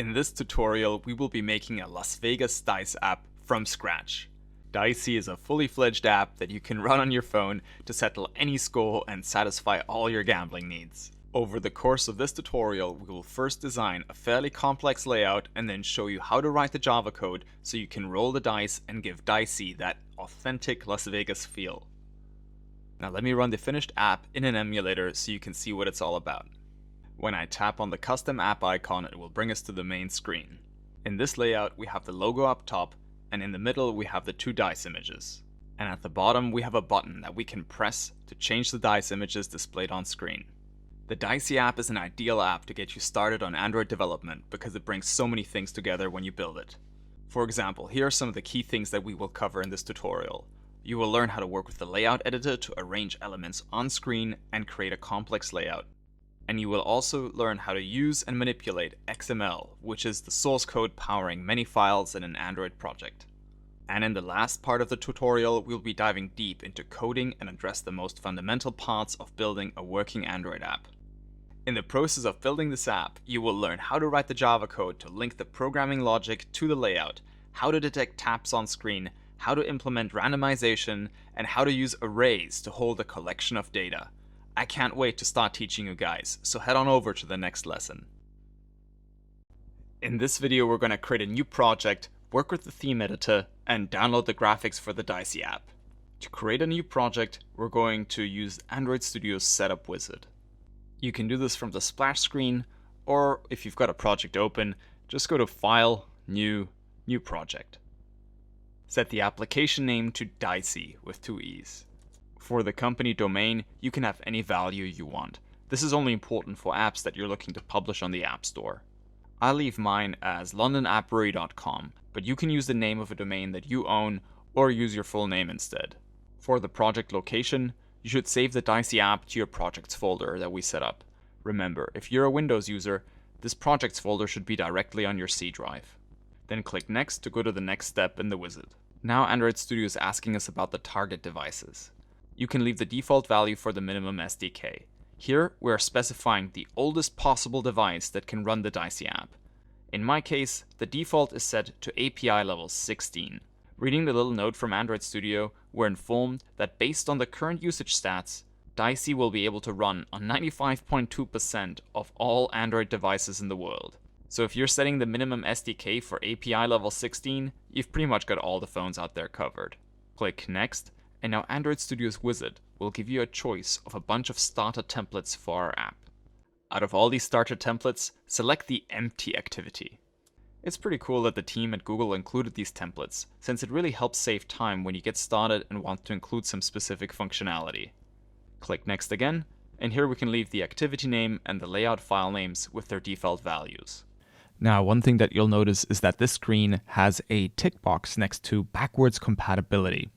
In this tutorial, we will be making a Las Vegas dice app from scratch. Dicey is a fully fledged app that you can run on your phone to settle any score and satisfy all your gambling needs. Over the course of this tutorial, we will first design a fairly complex layout and then show you how to write the Java code so you can roll the dice and give Dicey that authentic Las Vegas feel. Now let me run the finished app in an emulator so you can see what it's all about. When I tap on the custom app icon, it will bring us to the main screen. In this layout, we have the logo up top, and in the middle we have the two dice images. And at the bottom we have a button that we can press to change the dice images displayed on screen. The Dicey app is an ideal app to get you started on Android development because it brings so many things together when you build it. For example, here are some of the key things that we will cover in this tutorial. You will learn how to work with the layout editor to arrange elements on screen and create a complex layout. And you will also learn how to use and manipulate XML, which is the source code powering many files in an Android project. And in the last part of the tutorial, we'll be diving deep into coding and address the most fundamental parts of building a working Android app. In the process of building this app, you will learn how to write the Java code to link the programming logic to the layout, how to detect taps on screen, how to implement randomization, and how to use arrays to hold a collection of data. I can't wait to start teaching you guys, so head on over to the next lesson. In this video, we're going to create a new project, work with the theme editor, and download the graphics for the Dicey app. To create a new project, we're going to use Android Studio's setup wizard. You can do this from the splash screen, or if you've got a project open, just go to File, New Project. Set the application name to Dicey with 2 E's. For the company domain, you can have any value you want. This is only important for apps that you're looking to publish on the App Store. I'll leave mine as londonappbrewery.com, but you can use the name of a domain that you own or use your full name instead. For the project location, you should save the Dicey app to your projects folder that we set up. Remember, if you're a Windows user, this projects folder should be directly on your C drive. Then click Next to go to the next step in the wizard. Now Android Studio is asking us about the target devices. You can leave the default value for the minimum SDK. Here, we are specifying the oldest possible device that can run the Dicey app. In my case, the default is set to API level 16. Reading the little note from Android Studio, we're informed that based on the current usage stats, Dicey will be able to run on 95.2% of all Android devices in the world. So if you're setting the minimum SDK for API level 16, you've pretty much got all the phones out there covered. Click Next. And now Android Studio's wizard will give you a choice of a bunch of starter templates for our app. Out of all these starter templates, select the empty activity. It's pretty cool that the team at Google included these templates, since it really helps save time when you get started and want to include some specific functionality. Click Next again, and here we can leave the activity name and the layout file names with their default values. Now, one thing that you'll notice is that this screen has a tick box next to backwards compatibility.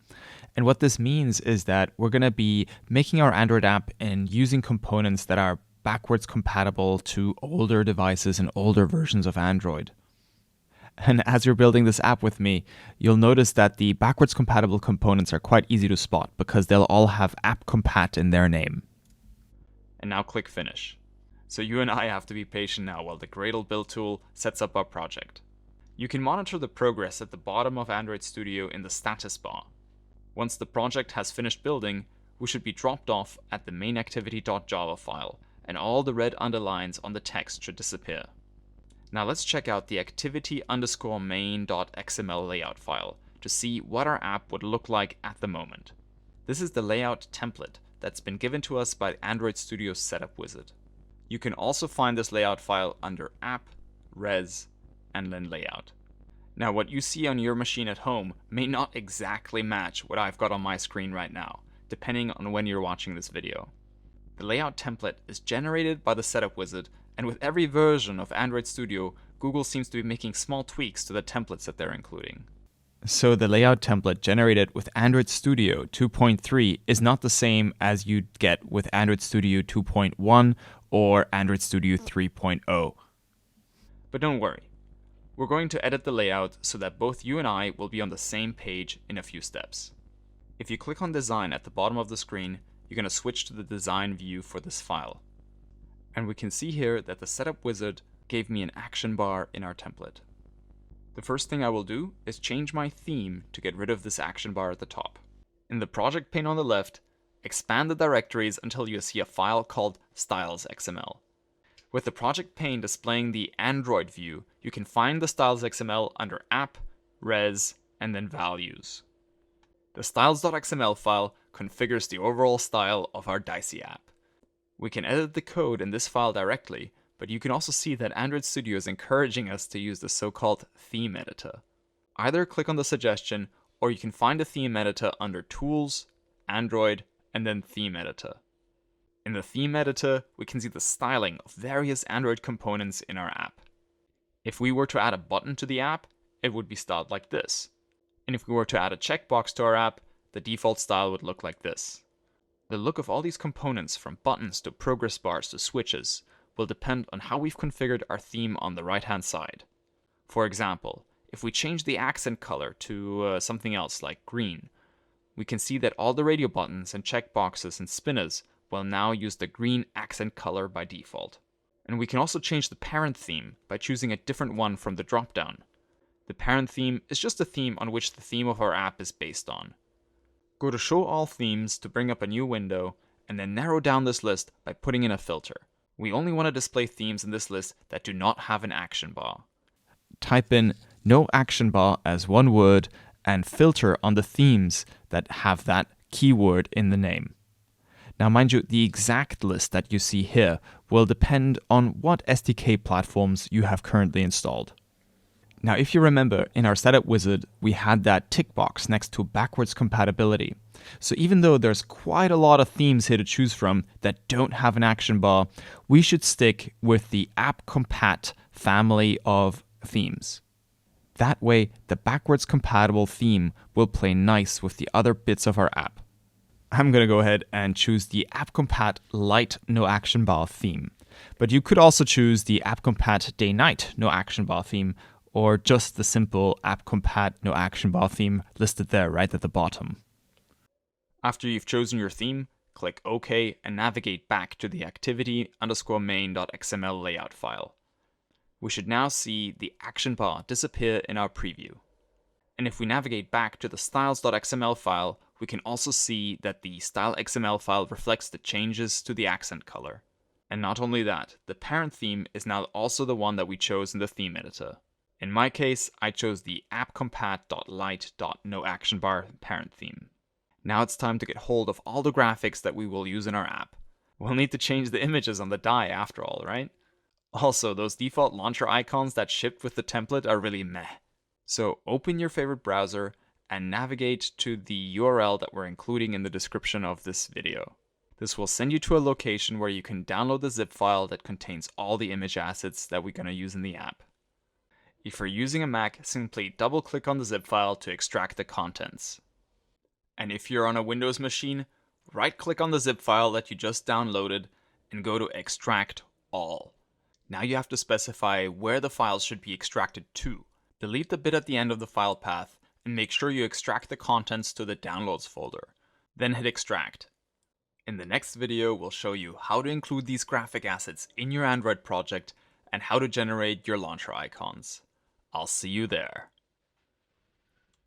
And what this means is that we're going to be making our Android app and using components that are backwards compatible to older devices and older versions of Android. And as you're building this app with me, you'll notice that the backwards compatible components are quite easy to spot because they'll all have app_compat in their name. And now click Finish. So you and I have to be patient now while the Gradle build tool sets up our project. You can monitor the progress at the bottom of Android Studio in the status bar. Once the project has finished building, we should be dropped off at the mainActivity.java file, and all the red underlines on the text should disappear. Now let's check out the activity_main.xml layout file to see what our app would look like at the moment. This is the layout template that's been given to us by Android Studio's setup wizard. You can also find this layout file under App, Res, and then Layout. Now what you see on your machine at home may not exactly match what I've got on my screen right now, depending on when you're watching this video. The layout template is generated by the setup wizard, and with every version of Android Studio, Google seems to be making small tweaks to the templates that they're including. So the layout template generated with Android Studio 2.3 is not the same as you'd get with Android Studio 2.1 or Android Studio 3.0. But don't worry. We're going to edit the layout so that both you and I will be on the same page in a few steps. If you click on Design at the bottom of the screen, you're going to switch to the design view for this file. And we can see here that the setup wizard gave me an action bar in our template. The first thing I will do is change my theme to get rid of this action bar at the top. In the project pane on the left, expand the directories until you see a file called styles.xml. With the project pane displaying the Android view, you can find the styles.xml under app, res, and then values. The styles.xml file configures the overall style of our Dicey app. We can edit the code in this file directly, but you can also see that Android Studio is encouraging us to use the so-called theme editor. Either click on the suggestion, or you can find the theme editor under Tools, Android, and then Theme Editor. In the theme editor, we can see the styling of various Android components in our app. If we were to add a button to the app, it would be styled like this. And if we were to add a checkbox to our app, the default style would look like this. The look of all these components, from buttons to progress bars to switches, will depend on how we've configured our theme on the right-hand side. For example, if we change the accent color to something else like green, we can see that all the radio buttons and checkboxes and spinners will now use the green accent color by default. And we can also change the parent theme by choosing a different one from the dropdown. The parent theme is just a theme on which the theme of our app is based on. Go to Show All Themes to bring up a new window, and then narrow down this list by putting in a filter. We only want to display themes in this list that do not have an action bar. Type in no action bar as one word and filter on the themes that have that keyword in the name. Now mind you, the exact list that you see here will depend on what SDK platforms you have currently installed. Now if you remember, in our setup wizard, we had that tick box next to backwards compatibility. So even though there's quite a lot of themes here to choose from that don't have an action bar, we should stick with the app-compat family of themes. That way, the backwards compatible theme will play nice with the other bits of our app. I'm going to go ahead and choose the app-compat light no action bar theme. But you could also choose the app-compat day-night no action bar theme, or just the simple app-compat no action bar theme listed there right at the bottom. After you've chosen your theme, click OK and navigate back to the activity_main.xml layout file. We should now see the action bar disappear in our preview. And if we navigate back to the styles.xml file, we can also see that the style.xml file reflects the changes to the accent color. And not only that, the parent theme is now also the one that we chose in the theme editor. In my case, I chose the app-compat.light.noActionBar parent theme. Now it's time to get hold of all the graphics that we will use in our app. We'll need to change the images on the die after all, right? Also, those default launcher icons that shipped with the template are really meh. So open your favorite browser and navigate to the URL that we're including in the description of this video. This will send you to a location where you can download the zip file that contains all the image assets that we're going to use in the app. If you're using a Mac, simply double-click on the zip file to extract the contents. And if you're on a Windows machine, right-click on the zip file that you just downloaded and go to Extract All. Now you have to specify where the files should be extracted to. Delete the bit at the end of the file path and make sure you extract the contents to the Downloads folder. Then hit Extract. In the next video, we'll show you how to include these graphic assets in your Android project and how to generate your launcher icons. I'll see you there.